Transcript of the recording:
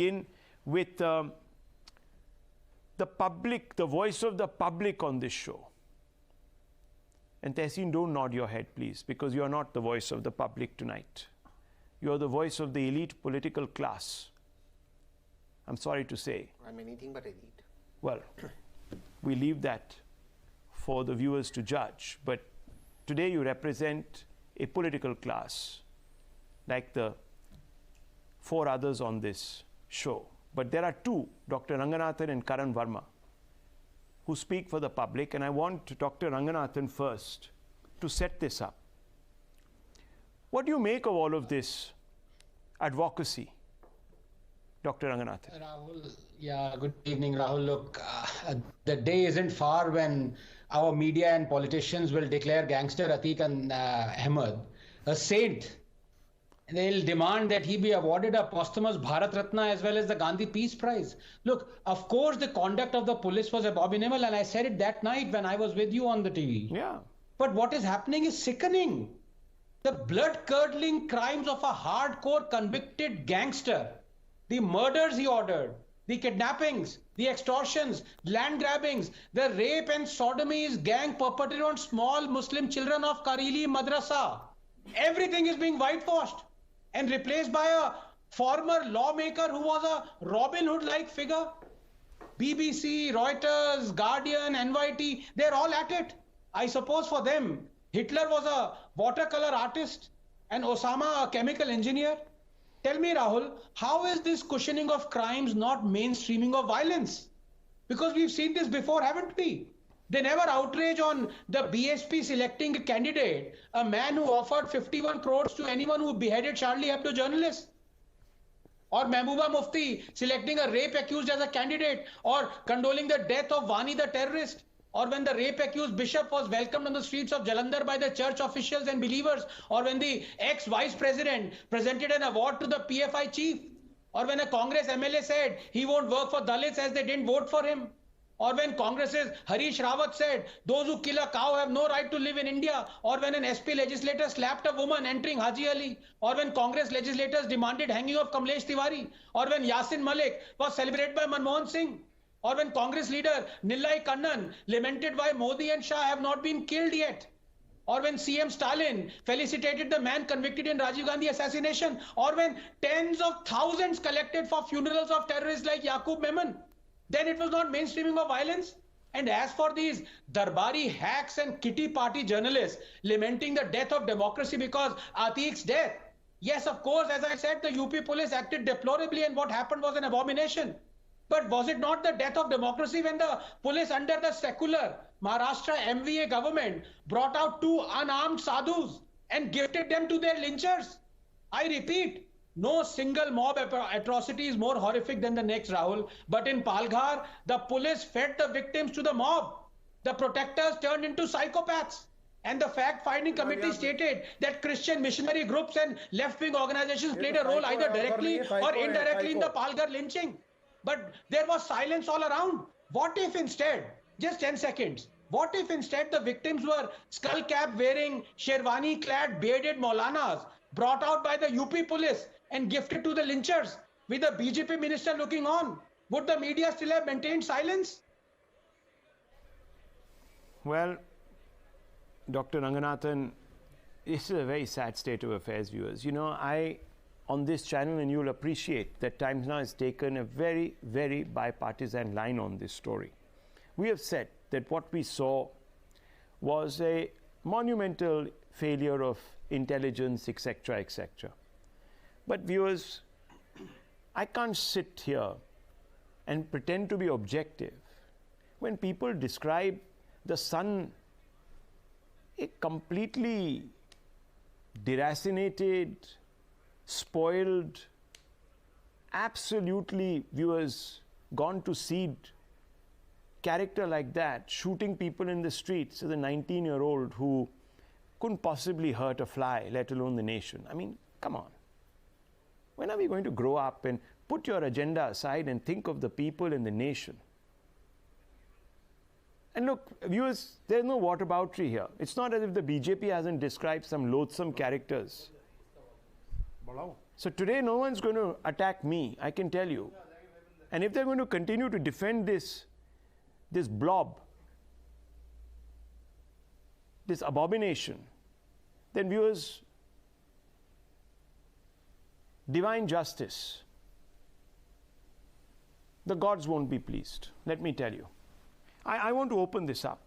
begin with the public, the voice of the public on this show. And Tehseen, don't nod your head, please, because you are not the voice of the public tonight. You are the voice of the elite political class. I'm sorry to say. I'm anything but elite. Well, we leave that for the viewers to judge. But today you represent a political class like the 4 others on this show. But there are 2, Dr. Ranganathan and Karan Verma, who speak for the public. And I want Dr. Ranganathan first to set this up. What do you make of all of this advocacy, Dr. Ranganathan? Rahul, yeah, good evening, Rahul. Look, the day isn't far when our media and politicians will declare gangster Atiq Ahmed a saint. They'll demand that he be awarded a posthumous Bharat Ratna as well as the Gandhi Peace Prize. Look, of course, the conduct of the police was abominable, and I said it that night when I was with you on the TV. Yeah. But what is happening is sickening. The blood-curdling crimes of a hardcore convicted gangster, the murders he ordered, the kidnappings, the extortions, land grabbings, the rape and sodomies gang perpetrated on small Muslim children of Kareli Madrasa. Everything is being whitewashed and replaced by a former lawmaker who was a Robin Hood-like figure. BBC, Reuters, Guardian, NYT, they're all at it. I suppose for them, Hitler was a watercolor artist and Osama a chemical engineer. Tell me, Rahul, how is this cushioning of crimes not mainstreaming of violence? Because we've seen this before, haven't we? They never outrage on the BSP selecting a candidate, a man who offered 51 crores to anyone who beheaded Charlie Hebdo journalists. Or Mehbooba Mufti selecting a rape accused as a candidate, or condoling the death of Wani the terrorist. Or when the rape accused bishop was welcomed on the streets of Jalandhar by the church officials and believers. Or when the ex-vice president presented an award to the PFI chief. Or when a Congress MLA said he won't work for Dalits as they didn't vote for him. Or when Congress's Harish Rawat said those who kill a cow have no right to live in India. Or when an SP legislator slapped a woman entering Haji Ali. Or when Congress legislators demanded hanging of Kamlesh Tiwari. Or when Yasin Malik was celebrated by Manmohan Singh. Or when Congress leader Nillai Kannan lamented why Modi and Shah have not been killed yet. Or when CM Stalin felicitated the man convicted in Rajiv Gandhi assassination. Or when tens of thousands collected for funerals of terrorists like Yaqub Memon. Then it was not mainstreaming of violence. And as for these Darbari hacks and kitty party journalists lamenting the death of democracy because Atiq's death. Yes, of course, as I said, the UP police acted deplorably and what happened was an abomination. But was it not the death of democracy when the police under the secular Maharashtra MVA government brought out 2 unarmed sadhus and gifted them to their lynchers? I repeat, no single mob atrocity is more horrific than the next, Rahul. But in Palghar, the police fed the victims to the mob. The protectors turned into psychopaths. And the fact-finding committee stated that Christian missionary groups and left-wing organizations played a role either directly or indirectly in the Palghar lynching. But there was silence all around. What if instead, just 10 seconds, what if instead the victims were skull cap wearing, sherwani clad bearded Maulanas brought out by the UP police and gifted to the lynchers with the BJP minister looking on? Would the media still have maintained silence? Well, Dr. Ranganathan, this is a very sad state of affairs, viewers. You know, on this channel, and you'll appreciate that Times Now has taken a very, very bipartisan line on this story. We have said that what we saw was a monumental failure of intelligence, etc., etc. But viewers, I can't sit here and pretend to be objective when people describe the son a completely deracinated, spoiled, absolutely, viewers, gone to seed character like that, shooting people in the streets as a 19-year-old who couldn't possibly hurt a fly, let alone the nation. I mean, come on. When are we going to grow up and put your agenda aside and think of the people in the nation? And look, viewers, there's no whataboutery here. It's not as if the BJP hasn't described some loathsome characters. So today no one's going to attack me, I can tell you. And if they're going to continue to defend this blob, this abomination, then viewers, divine justice, the gods won't be pleased. Let me tell you. I want to open this up.